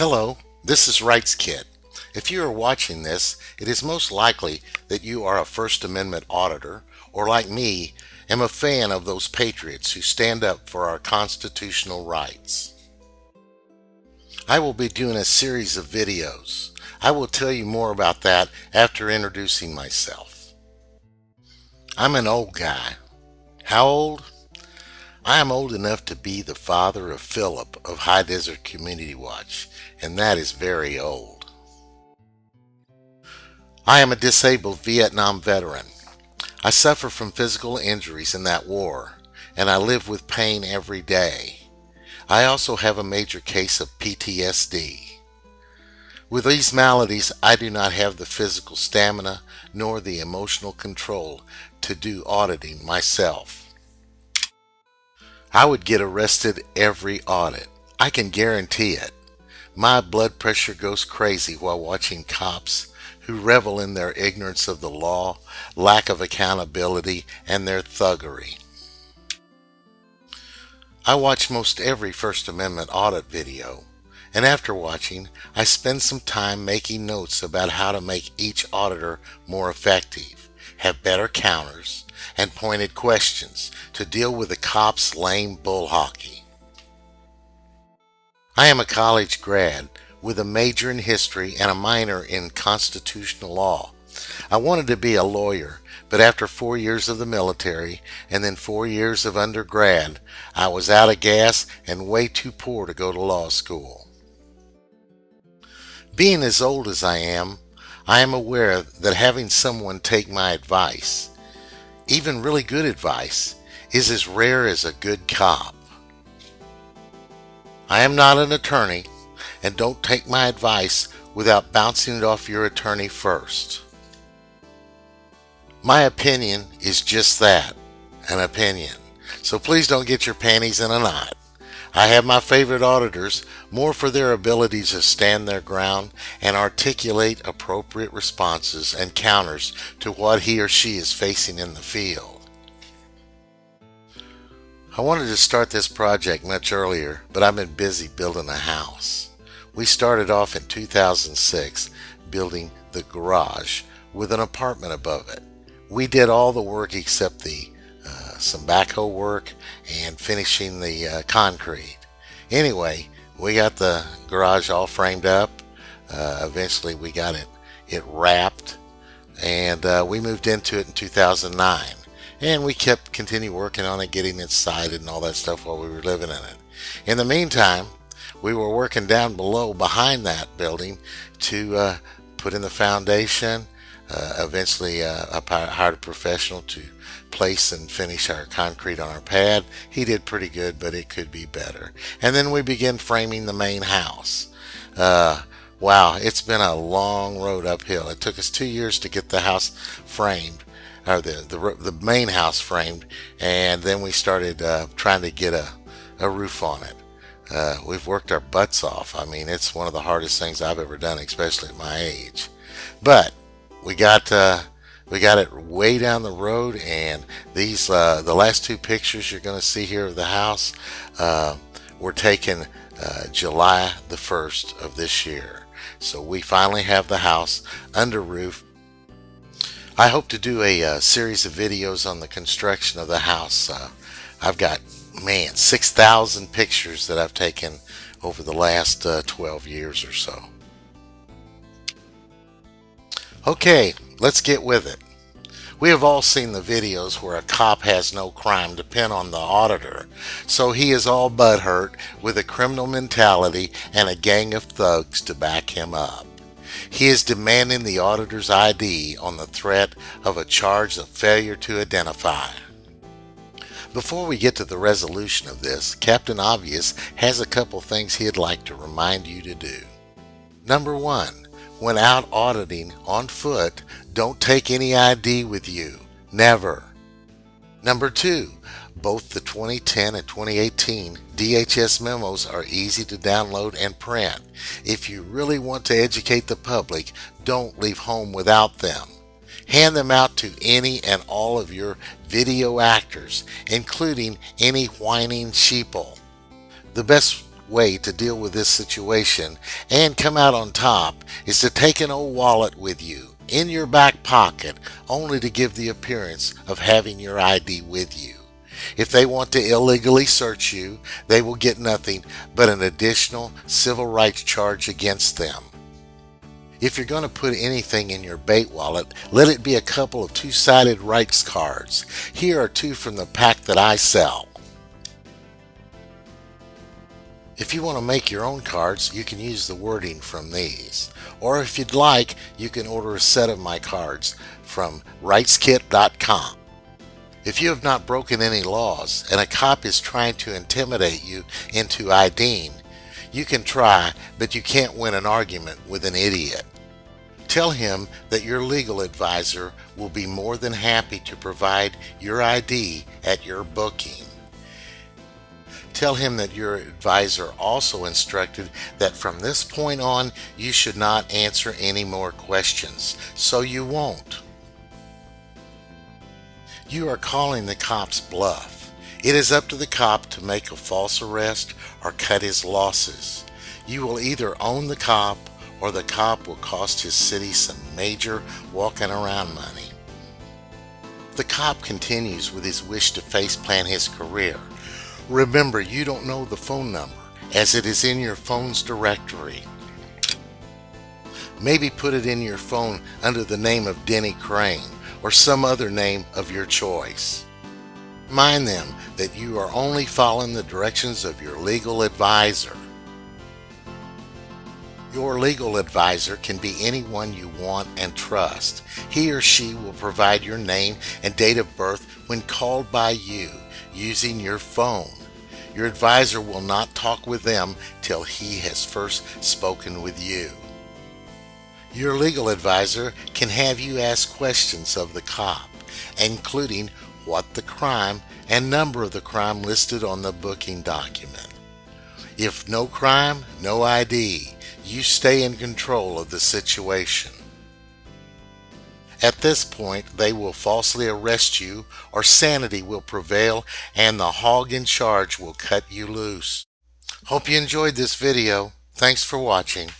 Hello, this is Rights Kid. If you are watching this, it is most likely that you are a First Amendment auditor, or like me, am a fan of those patriots who stand up for our constitutional rights. I will be doing a series of videos. I will tell you more about that after introducing myself. I'm an old guy. How old? I am old enough to be the father of Philip of High Desert Community Watch, and that is very old. I am a disabled Vietnam veteran. I suffer from physical injuries in that war, and I live with pain every day. I also have a major case of PTSD. With these maladies, I do not have the physical stamina nor the emotional control to do auditing myself. I would get arrested every audit. I can guarantee it. My blood pressure goes crazy while watching cops who revel in their ignorance of the law, lack of accountability, and their thuggery. I watch most every First Amendment audit video, and after watching, I spend some time making notes about how to make each auditor more effective, have better counters, and pointed questions to deal with the cops' lame bull hockey. I am a college grad with a major in history and a minor in constitutional law. I wanted to be a lawyer, but after 4 years of the military and then 4 years of undergrad, I was out of gas and way too poor to go to law school. Being as old as I am aware that having someone take my advice, even really good advice, is as rare as a good cop. I am not an attorney, and don't take my advice without bouncing it off your attorney first. My opinion is just that, an opinion. So please don't get your panties in a knot. I have my favorite auditors more for their ability to stand their ground and articulate appropriate responses and counters to what he or she is facing in the field. I wanted to start this project much earlier, but I've been busy building a house. We started off in 2006 building the garage with an apartment above it. We did all the work except some backhoe work and finishing the concrete. Anyway, we got the garage all framed up. Eventually we got it wrapped, and we moved into it in 2009. And we continue working on it, getting it sided and all that stuff while we were living in it. In the meantime, we were working down below behind that building to put in the foundation. Eventually I hired a professional to place and finish our concrete on our pad. He did pretty good, but it could be better. And then we began framing the main house. Wow, it's been a long road uphill. It took us 2 years to get the house framed, or the main house framed, and then we started trying to get a roof on it. We've worked our butts off. I mean, it's one of the hardest things I've ever done, especially at my age. But we got it way down the road, and these the last two pictures you're going to see here of the house were taken July the 1st of this year. So we finally have the house under roof. I hope to do a series of videos on the construction of the house. I've got 6,000 pictures that I've taken over the last 12 years or so. Okay, let's get with it. We have all seen the videos where a cop has no crime to pin on the auditor, so he is all butthurt with a criminal mentality and a gang of thugs to back him up. He is demanding the auditor's ID on the threat of a charge of failure to identify. Before we get to the resolution of this, Captain Obvious has a couple things he'd like to remind you to do. Number 1. When out auditing on foot, don't take any ID with you. Never. Number 2. Both the 2010 and 2018 DHS memos are easy to download and print. If you really want to educate the public, don't leave home without them. Hand them out to any and all of your video actors, including any whining sheeple. The best way to deal with this situation and come out on top is to take an old wallet with you in your back pocket, only to give the appearance of having your ID with you. If they want to illegally search you, they will get nothing but an additional civil rights charge against them. If you're going to put anything in your bait wallet, let it be a couple of two-sided rights cards. Here are two from the pack that I sell. If you want to make your own cards, you can use the wording from these. Or if you'd like, you can order a set of my cards from rightskit.com. If you have not broken any laws and a cop is trying to intimidate you into IDing, you can try, but you can't win an argument with an idiot. Tell him that your legal advisor will be more than happy to provide your ID at your booking. Tell him that your advisor also instructed that from this point on you should not answer any more questions, so you won't. You are calling the cop's bluff. It is up to the cop to make a false arrest or cut his losses. You will either own the cop or the cop will cost his city some major walking around money. The cop continues with his wish to faceplant his career. Remember, you don't know the phone number, as it is in your phone's directory. Maybe put it in your phone under the name of Denny Crane or some other name of your choice. Remind them that you are only following the directions of your legal advisor. Your legal advisor can be anyone you want and trust. He or she will provide your name and date of birth when called by you using your phone. Your advisor will not talk with them till he has first spoken with you. Your legal advisor can have you ask questions of the cop, including what the crime and number of the crime listed on the booking document. If no crime, no ID, you stay in control of the situation. At this point, they will falsely arrest you or sanity will prevail and the hog in charge will cut you loose. Hope you enjoyed this video. Thanks for watching.